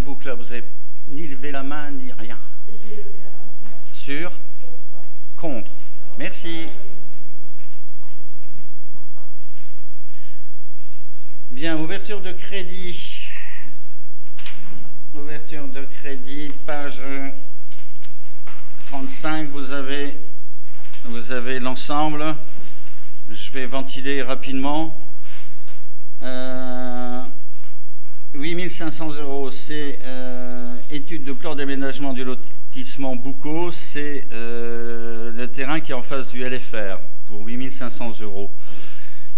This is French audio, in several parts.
boucle là, vous avez ni levé la main ni rien. J'ai levé la main. Sur? Contre. Merci. Bien, ouverture de crédit. Ouverture de crédit, page 35, vous avez l'ensemble. Je vais ventiler rapidement. 8 500 €, c'est étude de plan d'aménagement du lotissement Boucau, c'est le terrain qui est en face du LFR pour 8 500 €.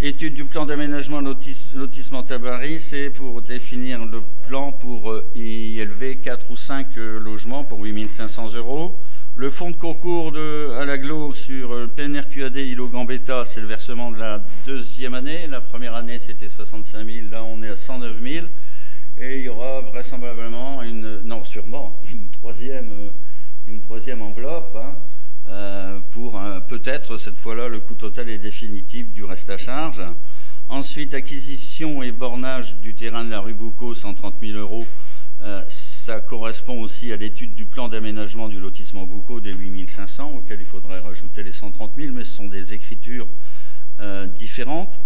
Étude du plan d'aménagement lotissement Tabary, c'est pour définir le plan pour y élever 4 ou 5 logements pour 8 500 €. Le fonds de concours à l'aglo sur PNRQAD ILO Gambetta, c'est le versement de la deuxième année. La première année, c'était 65 000, là on est à 109 000. Et il y aura vraisemblablement sûrement une troisième enveloppe pour peut-être cette fois-là le coût total et définitif du reste à charge. Ensuite, acquisition et bornage du terrain de la rue Boucau, 130 000 €. Ça correspond aussi à l'étude du plan d'aménagement du lotissement Boucau des 8 500, auquel il faudrait rajouter les 130 000, mais ce sont des écritures différentes,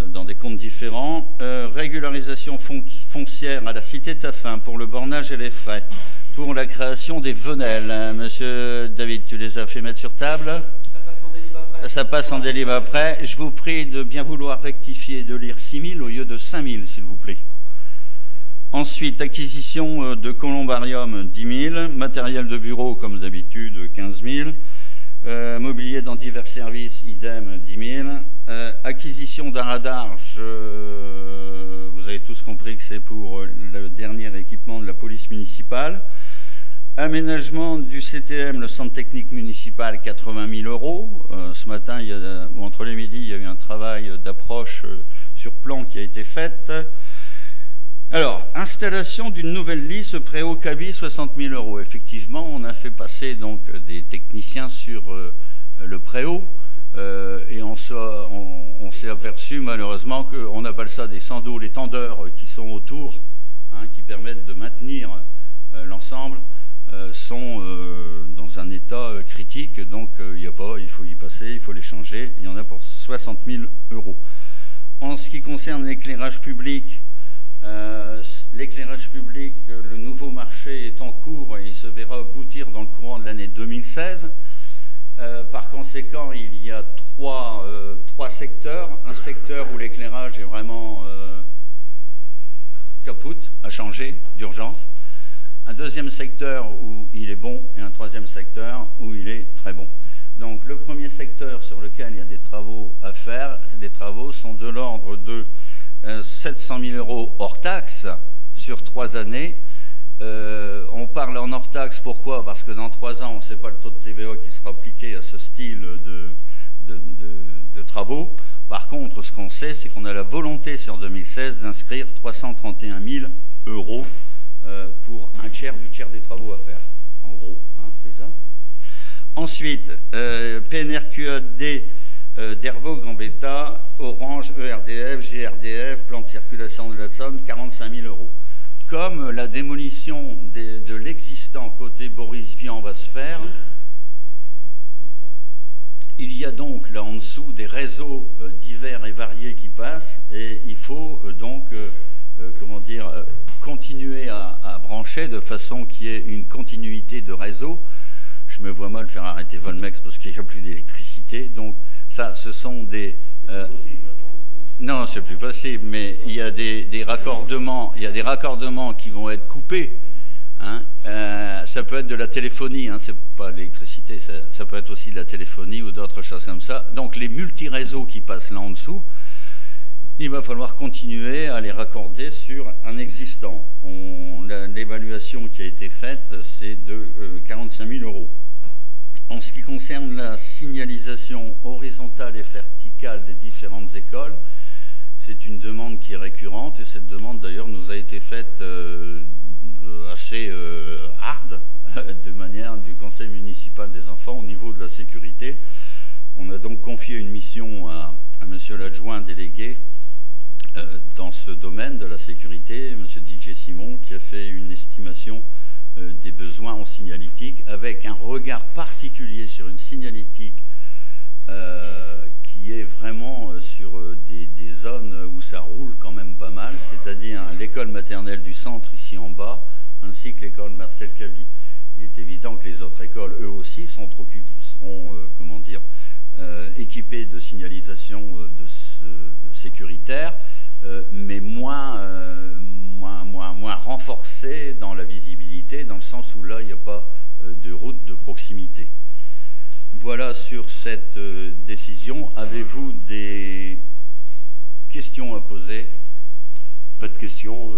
dans des comptes différents. Régularisation foncière à la cité Taffin pour le bornage et les frais. Pour la création des venelles. Monsieur David, tu les as fait mettre sur table? Ça passe en délibat après. Ça passe en délibat après. Je vous prie de bien vouloir rectifier, de lire 6 000 au lieu de 5 000, s'il vous plaît. Ensuite, acquisition de columbarium, 10 000. Matériel de bureau, comme d'habitude, 15 000. Mobilier dans divers services, idem, 10 000. Acquisition d'un radar, vous avez tous compris que c'est pour le dernier équipement de la police municipale. Aménagement du CTM, le centre technique municipal, 80 000 €. Ce matin, ou entre les midis, il y a eu un travail d'approche sur plan qui a été fait. Alors, installation d'une nouvelle lisse préau cabis, 60 000 €. Effectivement, on a fait passer donc des techniciens sur le préau et on s'est aperçu malheureusement qu'on appelle ça des sandos, les tendeurs qui sont autour, qui permettent de maintenir l'ensemble, sont dans un état critique, donc il faut y passer, il faut les changer. Il y en a pour 60 000 €. En ce qui concerne l'éclairage public, le nouveau marché est en cours et il se verra aboutir dans le courant de l'année 2016. Par conséquent, il y a trois secteurs. Un secteur où l'éclairage est vraiment capoute, à changer d'urgence. Un deuxième secteur où il est bon et un troisième secteur où il est très bon. Donc le premier secteur sur lequel il y a des travaux à faire, les travaux sont de l'ordre de 700 000 € hors taxe sur 3 années. On parle en hors taxe, pourquoi? Parce que dans 3 ans, on ne sait pas le taux de TVA qui sera appliqué à ce style de travaux. Par contre, ce qu'on sait, c'est qu'on a la volonté sur 2016 d'inscrire 331 000 € pour un tiers des travaux à faire. En gros, c'est ça. Ensuite, PNRQAD d'Hervaux Gambetta, Orange, ERDF, GRDF, plan de circulation de la Somme, 45 000 €. Comme la démolition de l'existant côté Boris Vian va se faire, il y a donc là en dessous des réseaux divers et variés qui passent et il faut donc continuer à brancher de façon qu'il y ait une continuité de réseau. Je me vois mal faire arrêter Volmex parce qu'il n'y a plus d'électricité. Donc ça, ce sont des... non, c'est plus possible, mais il y a des raccordements, qui vont être coupés. Ça peut être de la téléphonie, c'est pas l'électricité, ça peut être aussi de la téléphonie ou d'autres choses comme ça. Donc les multi-réseaux qui passent là en dessous, il va falloir continuer à les raccorder sur un existant. L'évaluation qui a été faite, c'est de 45 000 €. En ce qui concerne la signalisation horizontale et verticale des différentes écoles, c'est une demande qui est récurrente et cette demande d'ailleurs nous a été faite assez hard de manière du conseil municipal des enfants au niveau de la sécurité. On a donc confié une mission à monsieur l'adjoint délégué dans ce domaine de la sécurité, M. Didier Simon, qui a fait une estimation des besoins en signalétique, avec un regard particulier sur une signalétique qui est vraiment sur des zones où ça roule quand même pas mal, c'est-à-dire l'école maternelle du centre ici en bas, ainsi que l'école Marcel Caby. Il est évident que les autres écoles, eux aussi, seront équipées de signalisation sécuritaire, mais moins renforcées dans la visibilité, dans le sens où là, il n'y a pas de route de proximité. Voilà sur cette décision. Avez-vous des questions à poser? Pas de questions,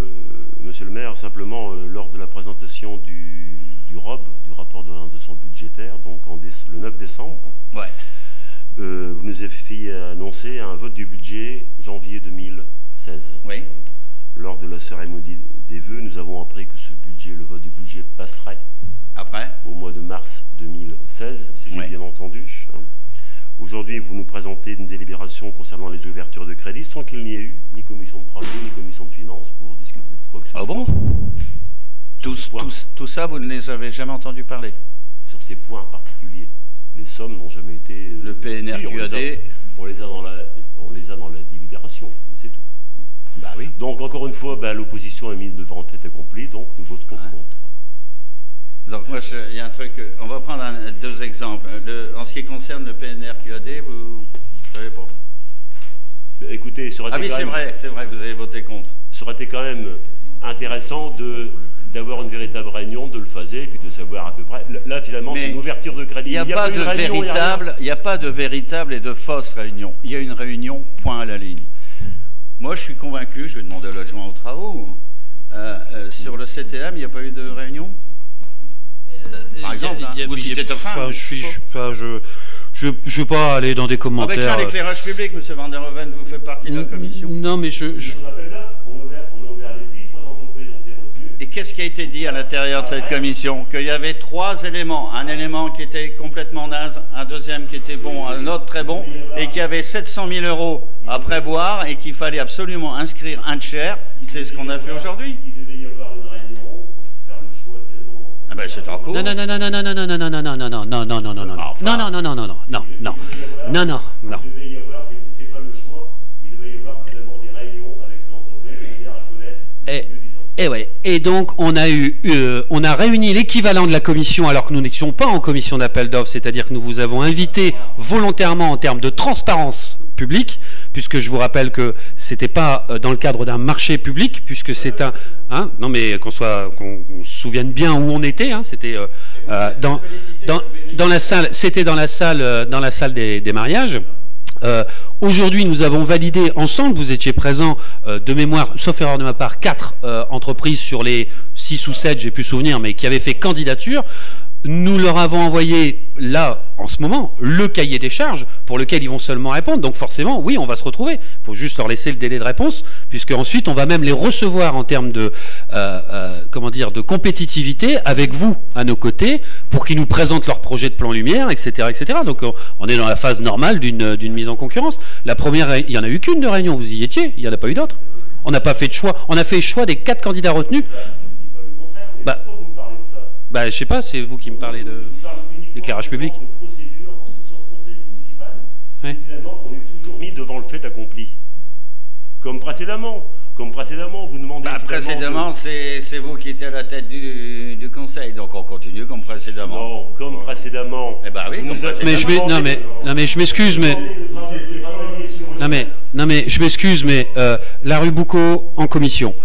Monsieur le maire. Simplement, lors de la présentation du ROB, du rapport d'orientation budgétaire, donc le 9 décembre, ouais. Vous nous avez fait annoncer un vote du budget janvier 2016. Oui. Lors de la cérémonie des vœux, nous avons appris que ce budget, le vote du budget, passerait après au mois de mars 2016, si j'ai bien entendu. Aujourd'hui, vous nous présentez une délibération concernant les ouvertures de crédit sans qu'il n'y ait eu ni commission de travaux, ni commission de finances pour discuter de quoi que ce soit. Ah bon? Tout ça, vous ne les avez jamais entendu parler? Sur ces points particuliers. Les sommes n'ont jamais été... Le PNRQAD... Si, on les a dans la délibération, c'est tout. Bah oui. Donc, encore une fois, l'opposition est mise devant le fait accompli, donc nous voterons contre. Donc, moi, il y a un truc... On va prendre deux exemples. En ce qui concerne le PNRQAD, vous ne savez pas? Écoutez, ça aurait été c'est vrai, vous avez voté contre. Ça aurait été quand même intéressant d'avoir une véritable réunion, de le faire, et puis de savoir à peu près. Là, finalement, c'est une ouverture de crédit. Il n'y a pas de véritable et de fausse réunion. Il y a une réunion, point à la ligne. Moi, je suis convaincu, je vais demander l'adjoint aux travaux, sur le CTM, il n'y a pas eu de réunion? Par exemple, vous citez Tophin. Je ne veux pas aller dans des commentaires. Avec l'éclairage public, M. Van der Hoeven, vous faites partie de la commission. Non, mais On a ouvert les prix, 3 entreprises ont été retenues. Et qu'est-ce qui a été dit à l'intérieur de cette commission? Qu'il y avait 3 éléments. Un élément qui était complètement naze, un deuxième qui était bon, un autre très bon, et qu'il y avait 700 000 € à prévoir et qu'il fallait absolument inscrire un tiers. C'est ce qu'on a fait aujourd'hui. Il devait y avoir une réunion pour faire le choix finalement. Ah ben c'est en cours. Non. Il devait y avoir, c'est pas le choix, il devait y avoir finalement des réunions avec ces entreprises de manière à connaître le mieux disant. Et ouais. Et donc on a réuni l'équivalent de la commission alors que nous n'étions pas en commission d'appel d'offres, c'est-à-dire que nous vous avons invité volontairement en termes de transparence publique, puisque je vous rappelle que c'était pas dans le cadre d'un marché public, puisque c'est un, non mais qu'on se souvienne bien où on était, c'était dans la salle, c'était dans la salle des mariages. Aujourd'hui, nous avons validé ensemble, vous étiez présents de mémoire, sauf erreur de ma part, 4 entreprises sur les 6 ou 7, j'ai pu souvenir, mais qui avaient fait candidature. Nous leur avons envoyé, là, en ce moment, le cahier des charges pour lequel ils vont seulement répondre. Donc forcément, oui, on va se retrouver. Il faut juste leur laisser le délai de réponse, puisque ensuite, on va même les recevoir en termes de, de compétitivité avec vous à nos côtés, pour qu'ils nous présentent leur projet de plan lumière, etc., etc. Donc on est dans la phase normale d'une mise en concurrence. La première, il n'y en a eu qu'une de réunion, vous y étiez, il n'y en a pas eu d'autres. On n'a pas fait de choix. On a fait le choix des 4 candidats retenus. Je ne dis pas le contraire, mais pourquoi vous me parlez de ça? Je sais pas, c'est vous qui me parlez de l'éclairage public. De procédure dans ce conseil municipal. Ouais. Finalement, on est toujours mis devant le fait accompli. Comme précédemment, vous demandez... précédemment, c'est vous qui étiez à la tête du conseil, donc on continue comme précédemment. Non, comme précédemment. Eh ben oui, comme précédemment. Mais je m'excuse, mais... Non mais je m'excuse, mais la rue Boucaud en commission.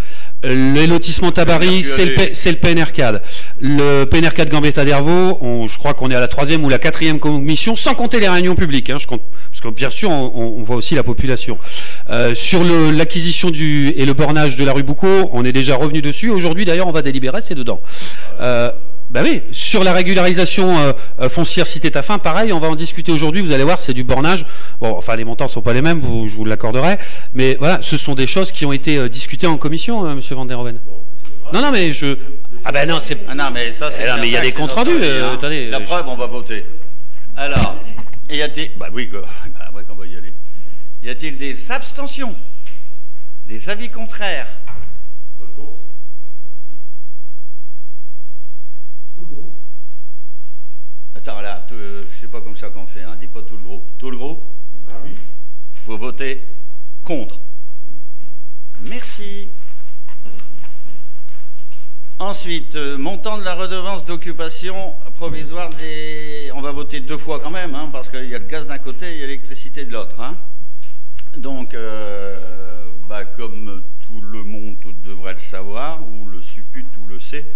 Les lotissements Tabary, c'est le PNRCAD. Le PNRCAD Gambetta d'Hervaux, je crois qu'on est à la 3e ou la 4e commission, sans compter les réunions publiques, parce que bien sûr, on voit aussi la population. Sur l'acquisition et le bornage de la rue Boucaud, on est déjà revenu dessus. Aujourd'hui, d'ailleurs, on va délibérer, c'est dedans. Oui, sur la régularisation foncière Cité Taffin, pareil, on va en discuter aujourd'hui, vous allez voir, c'est du bornage. Bon, enfin, les montants ne sont pas les mêmes, je vous l'accorderai, mais voilà, ce sont des choses qui ont été discutées en commission, Monsieur Van der Hoeven. Non, mais je... non, c'est... non, mais ça, c'est... mais il y a des comptes rendus, attendez... La preuve, on va voter. Alors, y a-t-il... oui, qu'on va y aller. Y a-t-il des abstentions? Des avis contraires? Vote contre. Tout le groupe. Attends, là, je sais pas comme ça qu'on fait, hein. Dis pas tout le groupe. Tout le groupe? Ah oui. Vous votez contre. Merci. Ensuite, montant de la redevance d'occupation provisoire des... On va voter deux fois quand même, hein, parce qu'il y a le gaz d'un côté et l'électricité de l'autre. Hein. Donc, comme tout le monde devrait le savoir, ou le suppute ou le sait,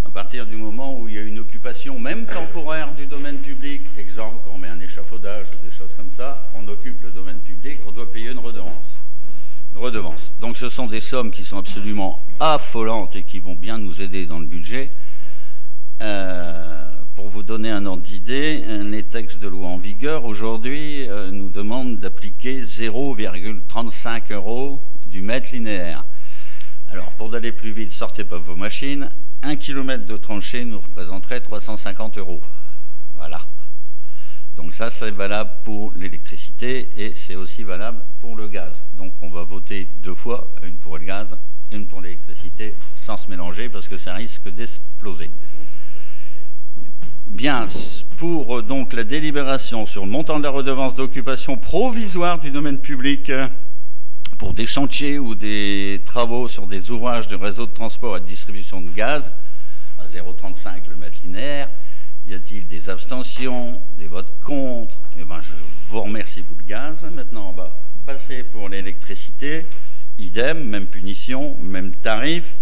à partir du moment où il y a une occupation, même temporaire, du domaine public, exemple, on met un échafaudage ou des choses comme ça, on occupe le domaine public, on doit payer une redevance. Donc ce sont des sommes qui sont absolument affolantes et qui vont bien nous aider dans le budget. Pour vous donner un ordre d'idée, les textes de loi en vigueur aujourd'hui nous demandent d'appliquer 0,35 € du mètre linéaire. Alors pour aller plus vite, sortez pas vos machines, 1 km de tranchée nous représenterait 350 €. Voilà. Donc ça, c'est valable pour l'électricité et c'est aussi valable pour le gaz. Donc on va voter deux fois, une pour le gaz, une pour l'électricité, sans se mélanger parce que ça risque d'exploser. Bien, pour donc la délibération sur le montant de la redevance d'occupation provisoire du domaine public pour des chantiers ou des travaux sur des ouvrages de réseau de transport et de distribution de gaz, à 0,35 le mètre linéaire, y a-t-il des abstentions, des votes contre? Eh bien, je vous remercie pour le gaz. Maintenant, on va passer pour l'électricité. Idem, même punition, même tarif.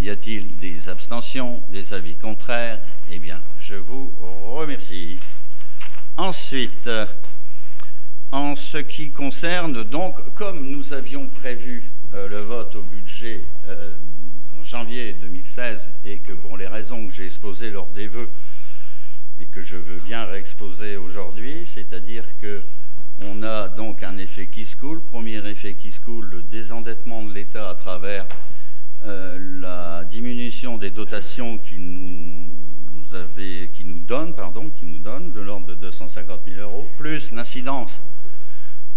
Y a-t-il des abstentions, des avis contraires? Eh bien, je vous remercie. Ensuite, en ce qui concerne, donc, comme nous avions prévu le vote au budget en janvier 2016 et que pour les raisons que j'ai exposées lors des vœux, et que je veux bien réexposer aujourd'hui, c'est-à-dire qu'on a donc un effet qui se coule. Premier effet qui se coule, le désendettement de l'État à travers la diminution des dotations qui nous donne de l'ordre de 250 000 €, plus l'incidence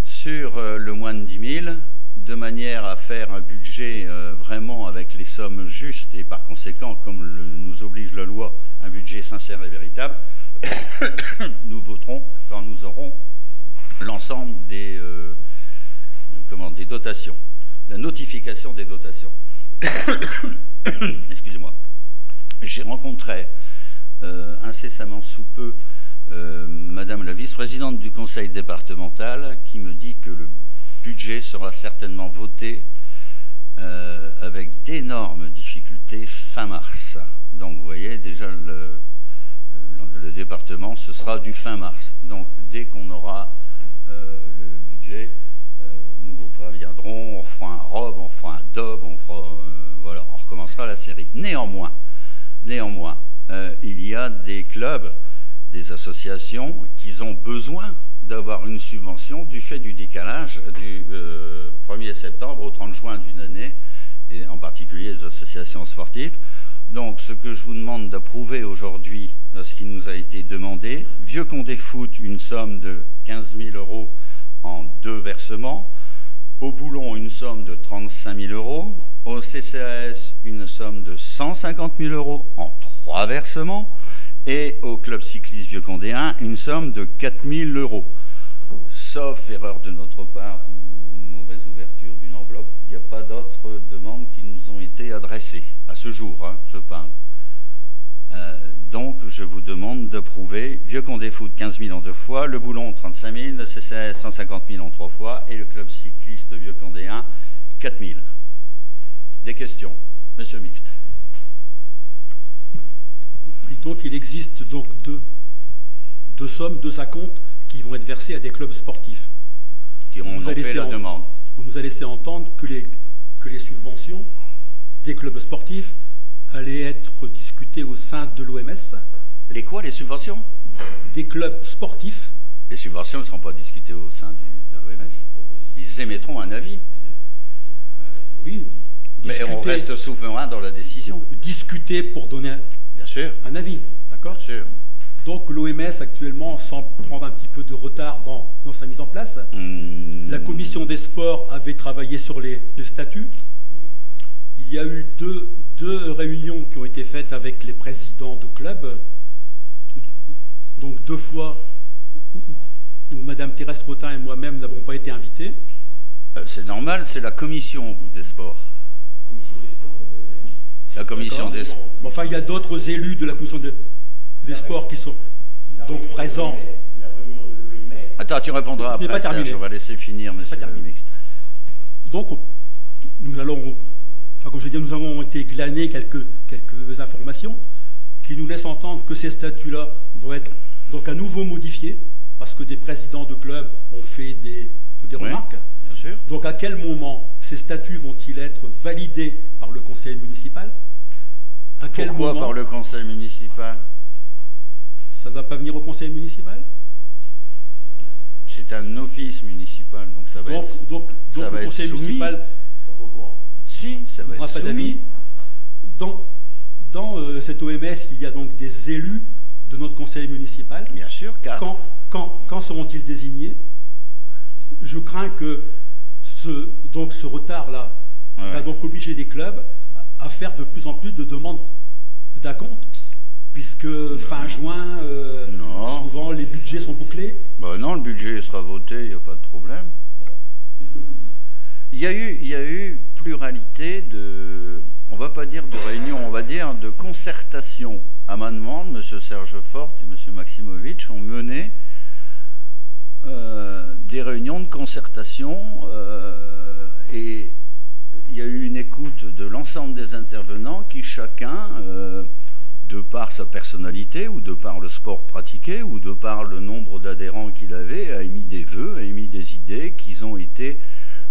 sur le moins de 10 000, de manière à faire un budget vraiment avec les sommes justes et par conséquent, comme nous oblige la loi, un budget sincère et véritable. Nous voterons quand nous aurons l'ensemble des dotations, la notification des dotations. Excusez-moi. J'ai rencontré incessamment sous peu Madame la vice-présidente du conseil départemental qui me dit que le budget sera certainement voté avec d'énormes difficultés fin mars. Donc vous voyez déjà le département, ce sera du fin mars. Donc dès qu'on aura le budget, nous vous préviendrons, on fera un ROB, on fera un DOB, voilà, on recommencera la série. Néanmoins, il y a des clubs, des associations qui ont besoin d'avoir une subvention du fait du décalage du 1er septembre au 30 juin d'une année, et en particulier les associations sportives. Donc, ce que je vous demande d'approuver aujourd'hui, ce qui nous a été demandé, Vieux Condé Foot, une somme de 15 000 € en 2 versements, au Boulon, une somme de 35 000 €, au CCAS, une somme de 150 000 € en 3 versements, et au Club Cycliste Vieux Condé 1, une somme de 4 000 €. Sauf erreur de notre part ou mauvaise ouverture d'une enveloppe, il n'y a pas d'autres demandes qui nous ont été adressées, à ce jour, hein, je parle. Donc, je vous demande d'approuver Vieux Condé Foot 15 000 en 2 fois, le Boulon 35 000, le CCAS 150 000 en 3 fois, et le Club Cycliste Vieux Condé 1 4 000. Des questions? Monsieur Mixte. Donc, il existe donc deux sommes, 2 acomptes qui vont être versés à des clubs sportifs. Qui ont fait la demande. On nous a laissé entendre que les subventions des clubs sportifs allaient être discutées au sein de l'OMS. Les quoi, les subventions? Des clubs sportifs. Les subventions ne seront pas discutées au sein de l'OMS. Ils émettront un avis. Oui. Mais on reste souverain dans la décision. Discuter pour donner bien sûr un avis, d'accord? Bien sûr. Donc l'OMS actuellement semble prendre un petit peu de retard dans sa mise en place. La commission des sports avait travaillé sur les statuts. Il y a eu deux réunions qui ont été faites avec les présidents de clubs. Donc 2 fois où Madame Thérèse Trottin et moi-même n'avons pas été invités. C'est normal, c'est la commission des sports. La commission des sports. Enfin, il y a d'autres élus de la commission des sports qui sont donc présents. Attends, tu répondras après, Serge, on va laisser finir, monsieur le ministre. Donc, nous allons, enfin, comme je dis, nous avons été glaner quelques informations qui nous laissent entendre que ces statuts-là vont être donc à nouveau modifiés, parce que des présidents de clubs ont fait des remarques. Bien sûr. Donc, à quel moment ces statuts vont-ils être validés par le conseil municipal? À quel Pourquoi moment par le conseil municipal? Ça ne va pas venir au conseil municipal? C'est un office municipal, donc ça va être donc ça le va conseil être soumis. municipal. Si, ça va être soumis. Dans cette OMS, il y a donc des élus de notre conseil municipal. Bien sûr, 4. Quand seront-ils désignés? Je crains que ce retard-là va donc obliger les clubs à faire de plus en plus de demandes d'acompte, puisque fin juin, souvent les budgets sont bouclés. Non, le budget sera voté, il n'y a pas de problème. Il y a eu pluralité de, on ne va pas dire de réunions, on va dire de concertation. À ma demande, M. Serge Forte et M. Maximovic ont mené des réunions de concertation et il y a eu une écoute de l'ensemble des intervenants qui chacun, de par sa personnalité ou de par le sport pratiqué ou de par le nombre d'adhérents qu'il avait, a émis des vœux, a émis des idées qui ont été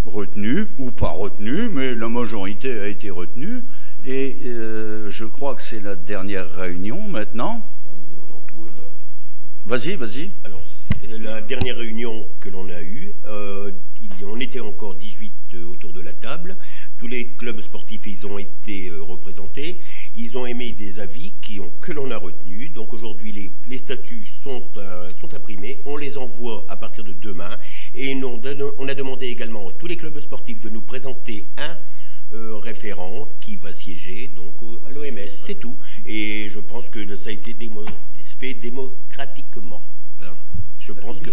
retenues ou pas retenues, mais la majorité a été retenue. Et je crois que c'est la dernière réunion maintenant. Vas-y. Alors, c'est la dernière réunion que l'on a eue. On était encore 18 autour de la table. Tous les clubs sportifs, ils ont été représentés. Ils ont émis des avis que l'on a retenus. Donc aujourd'hui, les statuts sont imprimés. On les envoie à partir de demain. Et on a demandé également à tous les clubs sportifs de nous présenter un référent qui va siéger donc à l'OMS. C'est tout. Et je pense que ça a été fait démocratiquement. Je pense que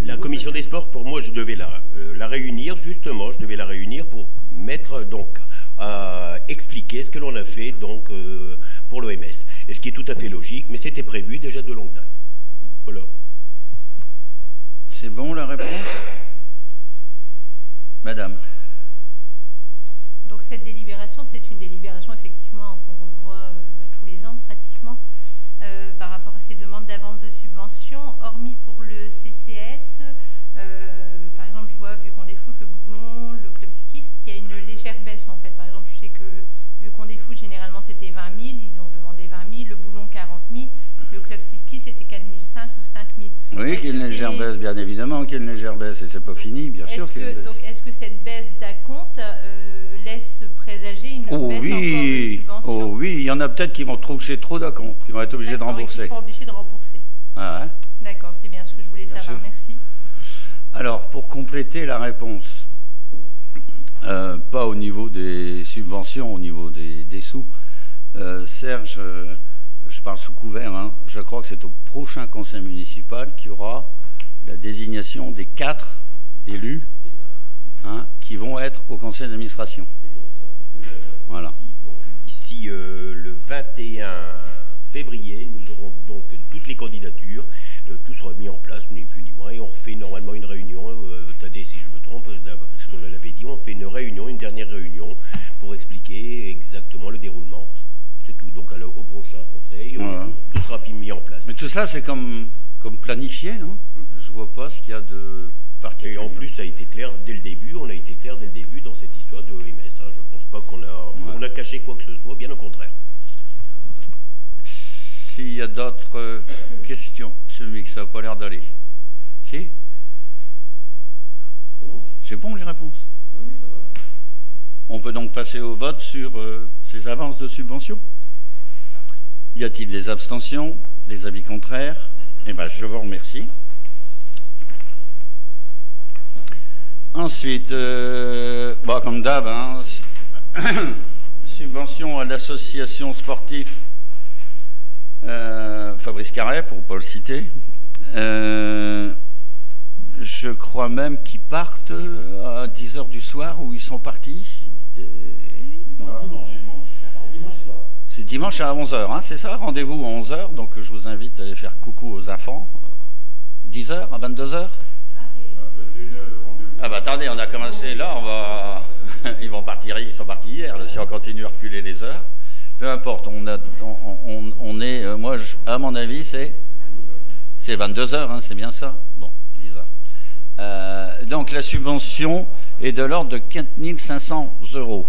la commission des sports, pour moi, je devais la réunir, justement, pour mettre, donc, expliquer ce que l'on a fait, donc, pour l'OMS. Et ce qui est tout à fait logique, mais c'était prévu déjà de longue date. Voilà. C'est bon, la réponse? Madame. Donc, cette délibération, c'est une délibération, effectivement, qu'on revoit tous les ans, pratiquement, par rapport à ces demandes d'avance de subvention, hormis pour le CCS. Par exemple, je vois, vu qu'on défoute le Boulon, le club cycliste, il y a une légère baisse en fait. Par exemple, je sais que vu qu'on défoute, généralement c'était 20 000, ils ont demandé 20 000, le Boulon 40 000, le club cycliste c'était 4 500 ou 5 000. Oui, qu'il y a une légère baisse, bien évidemment qu'il y a une légère baisse, et c'est pas fini, bien sûr qu'il y a une baisse. Donc est-ce que cette baisse d'acompte laisse présager une baisse encore de subvention? Oh oui, il y en a peut-être qui vont toucher trop d'acompte, qui vont être obligés de rembourser. Ils seront obligés de rembourser. Ah ouais. D'accord, c'est bien ce que je voulais savoir, sûr. Merci. Alors, pour compléter la réponse, pas au niveau des subventions, au niveau des sous, Serge, je parle sous couvert, hein, je crois que c'est au prochain conseil municipal qu'il y aura la désignation des 4 élus qui vont être au conseil d'administration. C'est bien ça, puisque là, voilà. Ici, le 21 février, nous aurons donc toutes les candidatures, tout sera mis en place, ni plus ni moins, et on refait normalement une réunion, Tadé, si je me trompe, ce qu'on l'avait dit, on fait une dernière réunion, pour expliquer exactement le déroulement. C'est tout, donc au prochain conseil, tout sera mis en place. Mais tout ça, c'est comme planifié, hein. Je vois pas ce qu'il y a de particulier. Et en plus, ça a été clair dès le début, dans cette histoire de OMS. Hein. Je pense pas qu'on a caché quoi que ce soit, bien au contraire. S'il y a d'autres questions, celui que ça n'a pas l'air d'aller. Si? Comment? C'est bon les réponses? Oui, ça va. On peut donc passer au vote sur ces avances de subvention. Y a-t-il des abstentions, des avis contraires? Eh bien, je vous remercie. Ensuite, bon, comme d'hab, hein, subvention à l'association sportive Fabrice Carré, pour ne pas le citer. Je crois même qu'ils partent à 10 h du soir, où ils sont partis. Dimanche soir. C'est dimanche à 11 h, hein, c'est ça? Rendez-vous à 11 h, donc je vous invite à aller faire coucou aux enfants. 10 h à 22 h? Ah bah attendez, on a commencé là, on va... ils sont partis hier, là, si on continue à reculer les heures. Peu importe, on est... moi, à mon avis, c'est 22 h, hein, c'est bien ça? Bon, 10 h. Donc la subvention est de l'ordre de 4 500 €.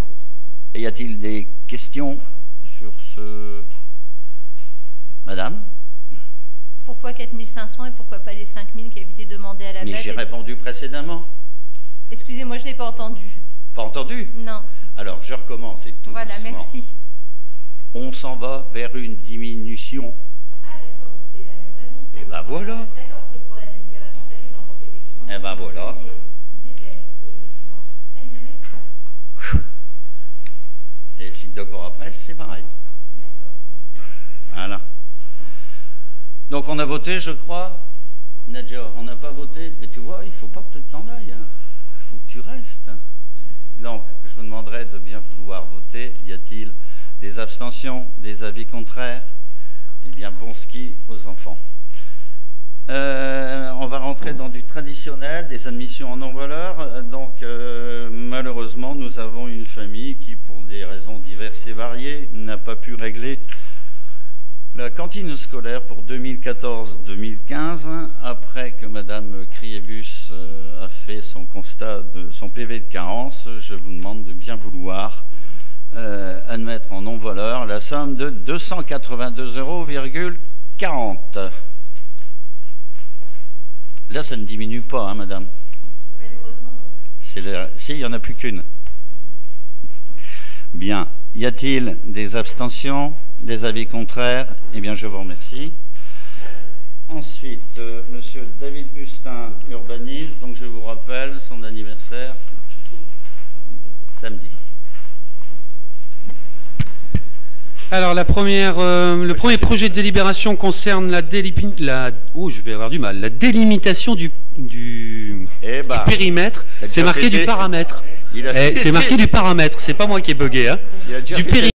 Et y a-t-il des questions sur ce... Madame? Pourquoi 4 500 et pourquoi pas les 5 000 qui avaient été demandés à la base? Mais j'ai répondu précédemment. Excusez-moi, je n'ai pas entendu. Pas entendu? Non. Alors, je recommence. Et tout voilà, doucement. merci. On s'en va vers une diminution. Ah d'accord, donc c'est la même raison. Et ben voilà. D'accord, pour la délibération, ça fait donc effectivement... Et ben voilà. Et le site de Coropresse, c'est pareil. D'accord. Voilà. Donc on a voté, je crois. Nadja, on n'a pas voté. Mais tu vois, il ne faut pas que tu t'en ailles. Il faut que tu restes. Donc, je vous demanderai de bien vouloir voter. Y a-t-il des abstentions, des avis contraires? Eh bien, bon ski aux enfants. On va rentrer dans du traditionnel, des admissions en non-voleurs. Donc, malheureusement, nous avons une famille qui, pour des raisons diverses et variées, n'a pas pu régler la cantine scolaire pour 2014-2015, après que Madame Criébus a fait son constat de son PV de carence, je vous demande de bien vouloir admettre en non-voleur la somme de 282,40 €. Là, ça ne diminue pas, hein, Madame? Malheureusement, non. Si, il n'y en a plus qu'une. Bien. Y a-t-il des abstentions, des avis contraires? Eh bien, je vous remercie. Ensuite, Monsieur David Bustin, urbaniste. Donc, je vous rappelle, son anniversaire, samedi. Alors, le premier projet de délibération concerne la délimitation du périmètre. C'est marqué du paramètre. C'est marqué du paramètre. C'est pas moi qui ai bugué. Hein. Du périmètre.